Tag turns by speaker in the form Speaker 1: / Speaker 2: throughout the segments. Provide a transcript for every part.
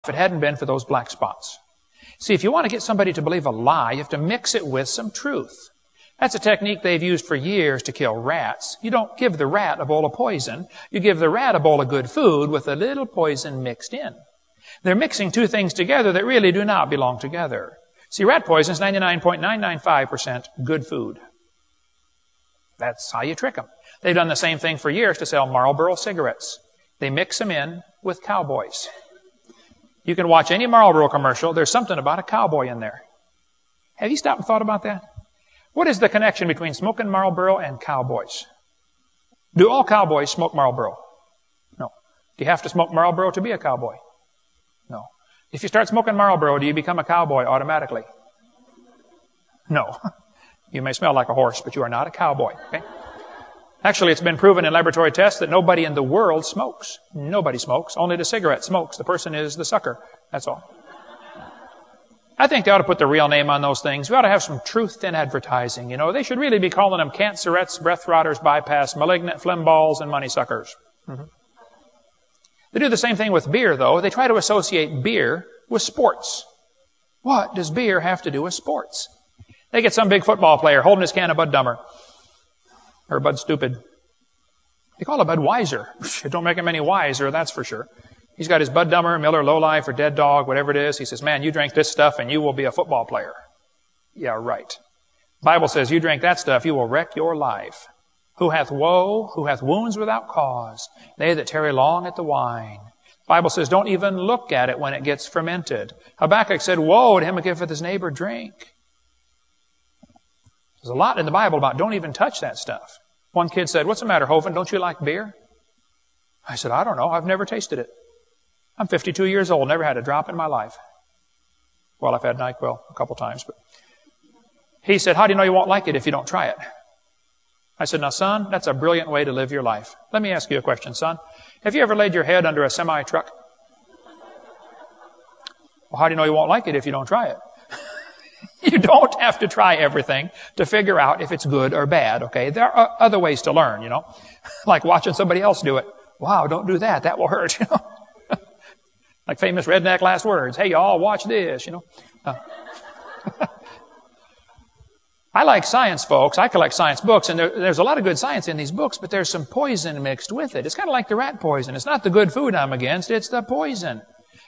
Speaker 1: if it hadn't been for those black spots. See, if you want to get somebody to believe a lie, you have to mix it with some truth. That's a technique they've used for years to kill rats. You don't give the rat a bowl of poison. You give the rat a bowl of good food with a little poison mixed in. They're mixing two things together that really do not belong together. See, rat poison is 99.995% good food. That's how you trick them. They've done the same thing for years to sell Marlboro cigarettes. They mix them in with cowboys. You can watch any Marlboro commercial. There's something about a cowboy in there. Have you stopped and thought about that? What is the connection between smoking Marlboro and cowboys? Do all cowboys smoke Marlboro? No. Do you have to smoke Marlboro to be a cowboy? No. If you start smoking Marlboro, do you become a cowboy automatically? No. You may smell like a horse, but you are not a cowboy. Okay? Actually, it's been proven in laboratory tests that nobody in the world smokes. Nobody smokes. Only the cigarette smokes. The person is the sucker. That's all. I think they ought to put the real name on those things. We ought to have some truth in advertising. You know, they should really be calling them cancerettes, breath rotters, bypass, malignant phlegm balls, and money suckers. Mm-hmm. They do the same thing with beer, though. They try to associate beer with sports. What does beer have to do with sports? They get some big football player holding his can of Bud Dummer. Or Bud Stupid. They call it Bud Weiser. It don't make him any wiser, that's for sure. He's got his Bud Dummer, Miller Low Life, or Dead Dog, whatever it is. He says, man, you drink this stuff and you will be a football player. Yeah, right. The Bible says, you drink that stuff, you will wreck your life. Who hath woe, who hath wounds without cause, they that tarry long at the wine. The Bible says, don't even look at it when it gets fermented. Habakkuk said, woe to him who giveth his neighbor drink. There's a lot in the Bible about don't even touch that stuff. One kid said, what's the matter, Hovind? Don't you like beer? I said, I don't know. I've never tasted it. I'm 52 years old, never had a drop in my life. Well, I've had NyQuil a couple times. But he said, how do you know you won't like it if you don't try it? I said, now, son, that's a brilliant way to live your life. Let me ask you a question, son. Have you ever laid your head under a semi-truck? Well, how do you know you won't like it if you don't try it? You don't have to try everything to figure out if it's good or bad, okay? There are other ways to learn, you know, like watching somebody else do it. Wow, don't do that. That will hurt, you know. Like famous redneck last words. Hey, y'all, watch this, you know. I like science, folks. I collect science books, and there's a lot of good science in these books, but there's some poison mixed with it. It's kind of like the rat poison. It's not the good food I'm against. It's the poison.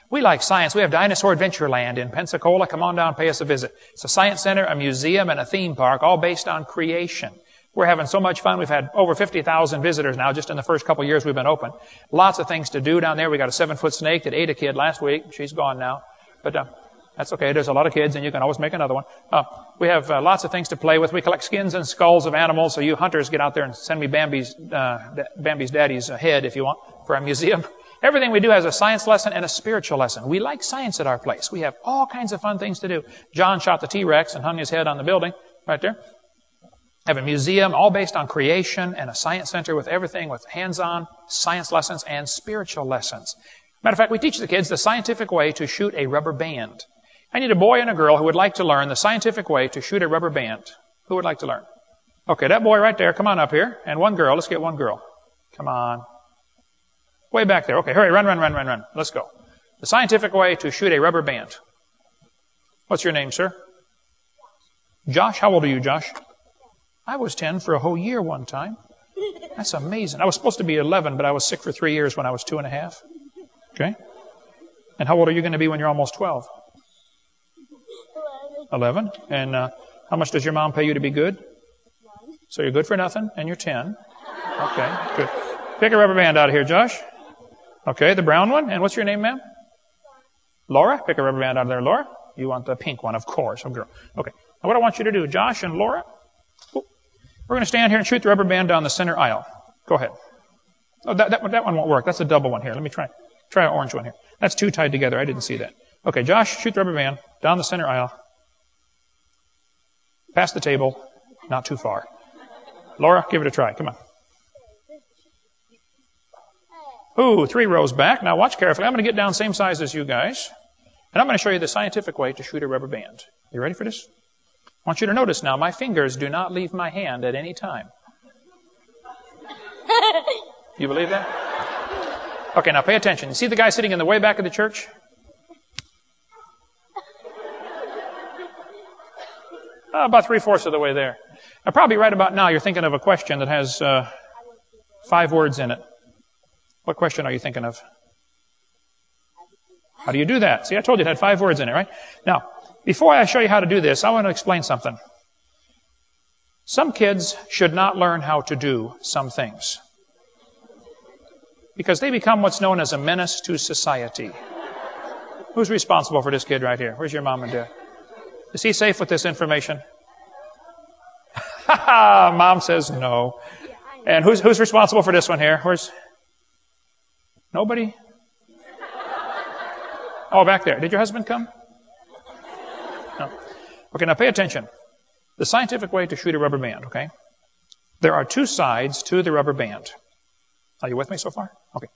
Speaker 1: We like science. We have Dinosaur Adventureland in Pensacola. Come on down, pay us a visit. It's a science center, a museum, and a theme park, all based on creation. We're having so much fun. We've had over 50,000 visitors now just in the first couple of years we've been open. Lots of things to do down there. We got a 7-foot snake that ate a kid last week. She's gone now. But that's okay. There's a lot of kids, and you can always make another one. We have lots of things to play with. We collect skins and skulls of animals, so you hunters get out there and send me Bambi's daddy's head if you want for a museum. Everything we do has a science lesson and a spiritual lesson. We like science at our place. We have all kinds of fun things to do. John shot the T-Rex and hung his head on the building right there. Have a museum all based on creation and a science center with everything with hands-on science lessons and spiritual lessons. Matter of fact, we teach the kids the scientific way to shoot a rubber band. I need a boy and a girl who would like to learn the scientific way to shoot a rubber band. Who would like to learn? Okay, that boy right there, come on up here. And one girl, let's get one girl. Come on. Way back there. Okay, hurry, run. Let's go. The scientific way to shoot a rubber band. What's your name, sir? Josh. How old are you, Josh? I was 10 for a whole year one time. That's amazing. I was supposed to be 11, but I was sick for 3 years when I was 2.5. Okay. And how old are you going to be when you're almost 12? 11. And how much does your mom pay you to be good? So you're good for nothing, and you're 10. Okay, good. Pick a rubber band out of here, Josh. Okay, the brown one. And what's your name, ma'am? Laura. Pick a rubber band out of there, Laura. You want the pink one, of course. Oh, girl. Okay. Now what I want you to do, Josh and Laura, we're going to stand here and shoot the rubber band down the center aisle. Go ahead. Oh, that one won't work. That's a double one here. Let me try an orange one here. That's two tied together. I didn't see that. Okay, Josh, shoot the rubber band down the center aisle. Past the table. Not too far. Laura, give it a try. Come on. Ooh, 3 rows back. Now watch carefully. I'm going to get down same size as you guys. And I'm going to show you the scientific way to shoot a rubber band. You ready for this? I want you to notice now, my fingers do not leave my hand at any time. You believe that? Okay, now pay attention. You see the guy sitting in the way back of the church? About 3/4 of the way there. Probably right about now you're thinking of a question that has 5 words in it. What question are you thinking of? How do you do that? See, I told you it had 5 words in it, right? Now, before I show you how to do this, I want to explain something. Some kids should not learn how to do some things because they become what's known as a menace to society. Who's responsible for this kid right here? Where's your mom and dad? Is he safe with this information? Mom says no. And who's responsible for this one here? Where's... Nobody? Oh, back there. Did your husband come? No. Okay, now pay attention. The scientific way to shoot a rubber band, okay? There are 2 sides to the rubber band. Are you with me so far? Okay.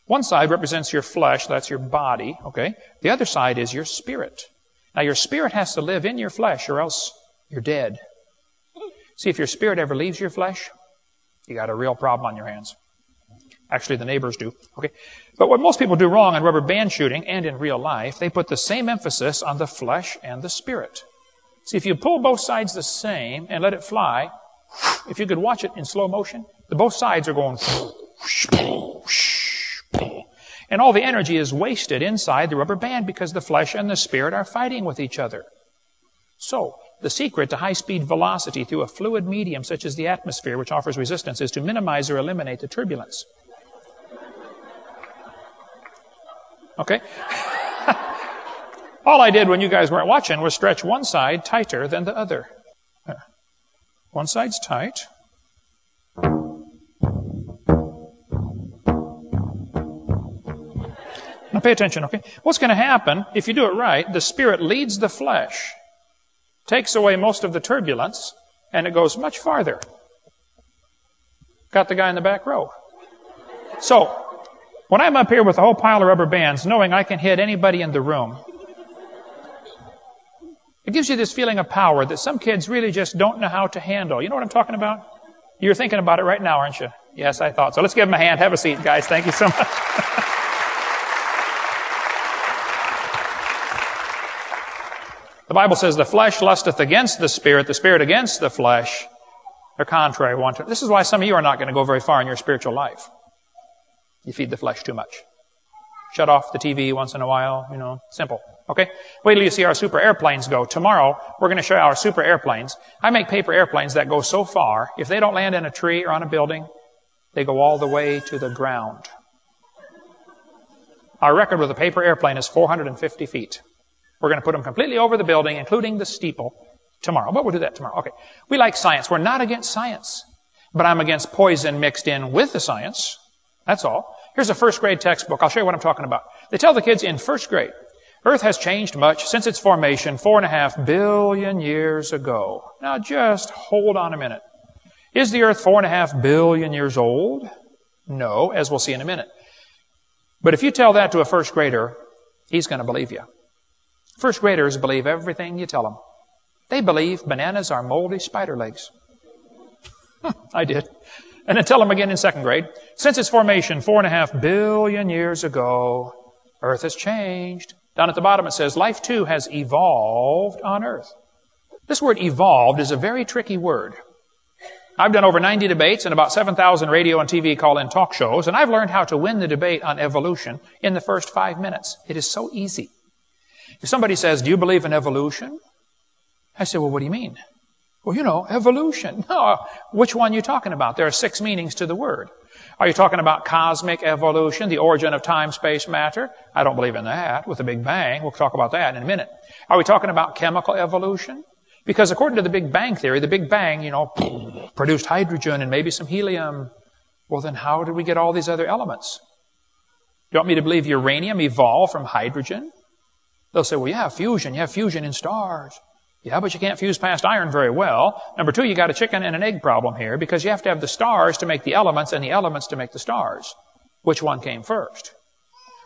Speaker 1: One side represents your flesh, that's your body, okay? The other side is your spirit. Now, your spirit has to live in your flesh or else you're dead. See, if your spirit ever leaves your flesh, you got a real problem on your hands. Actually, the neighbors do. Okay. But what most people do wrong in rubber band shooting and in real life, they put the same emphasis on the flesh and the spirit. See, if you pull both sides the same and let it fly, if you could watch it in slow motion, both sides are going... And all the energy is wasted inside the rubber band because the flesh and the spirit are fighting with each other. So, the secret to high-speed velocity through a fluid medium such as the atmosphere, which offers resistance, is to minimize or eliminate the turbulence. Okay? All I did when you guys weren't watching was stretch one side tighter than the other. One side's tight. Now pay attention, okay? What's going to happen, if you do it right, the spirit leads the flesh, takes away most of the turbulence, and it goes much farther. Got the guy in the back row. So, when I'm up here with a whole pile of rubber bands, knowing I can hit anybody in the room, it gives you this feeling of power that some kids really just don't know how to handle. You know what I'm talking about? You're thinking about it right now, aren't you? Yes, I thought so. Let's give them a hand. Have a seat, guys. Thank you so much. The Bible says, the flesh lusteth against the spirit against the flesh. They're contrary one to another. This is why some of you are not going to go very far in your spiritual life. You feed the flesh too much. Shut off the TV once in a while, simple. Okay? Wait till you see our super airplanes go. Tomorrow, we're going to show you our super airplanes. I make paper airplanes that go so far, if they don't land in a tree or on a building, they go all the way to the ground. Our record with a paper airplane is 450 feet. We're going to put them completely over the building, including the steeple, tomorrow. But we'll do that tomorrow. Okay. We like science. We're not against science. But I'm against poison mixed in with the science. That's all. Here's a first grade textbook. I'll show you what I'm talking about. They tell the kids in first grade, Earth has changed much since its formation 4.5 billion years ago. Now just hold on a minute. Is the Earth 4.5 billion years old? No, as we'll see in a minute. But if you tell that to a first grader, he's going to believe you. First graders believe everything you tell them. They believe bananas are moldy spider legs. I did. And then tell them again in second grade, since its formation 4.5 billion years ago, Earth has changed. Down at the bottom it says, life too has evolved on Earth. This word evolved is a very tricky word. I've done over 90 debates and about 7,000 radio and TV call-in talk shows, and I've learned how to win the debate on evolution in the first 5 minutes. It is so easy. If somebody says, do you believe in evolution? I say, well, what do you mean? Well, evolution. No, which one are you talking about? There are 6 meanings to the word. Are you talking about cosmic evolution, the origin of time, space, matter? I don't believe in that, with the Big Bang. We'll talk about that in a minute. Are we talking about chemical evolution? Because according to the Big Bang theory, the Big Bang, produced hydrogen and maybe some helium. Well, then how did we get all these other elements? Do you want me to believe uranium evolved from hydrogen? They'll say, well, yeah, fusion. You have fusion in stars. Yeah, but you can't fuse past iron very well. Number 2, you got a chicken and an egg problem here because you have to have the stars to make the elements and the elements to make the stars. Which one came first?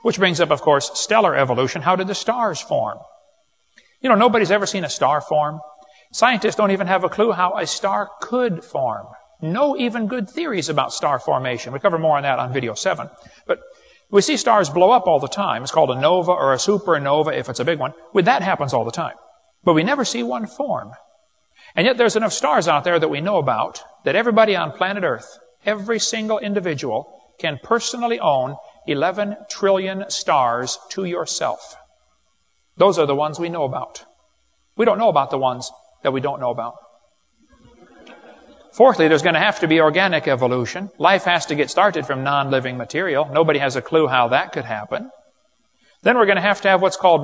Speaker 1: Which brings up, of course, stellar evolution. How did the stars form? Nobody's ever seen a star form. Scientists don't even have a clue how a star could form. No even good theories about star formation. We cover more on that on video 7. But we see stars blow up all the time. It's called a nova or a supernova if it's a big one. That happens all the time. But we never see one form. And yet there's enough stars out there that we know about that everybody on planet Earth, every single individual, can personally own 11 trillion stars to yourself. Those are the ones we know about. We don't know about the ones that we don't know about. Fourthly, there's going to have to be organic evolution. Life has to get started from non-living material. Nobody has a clue how that could happen. Then we're going to have what's called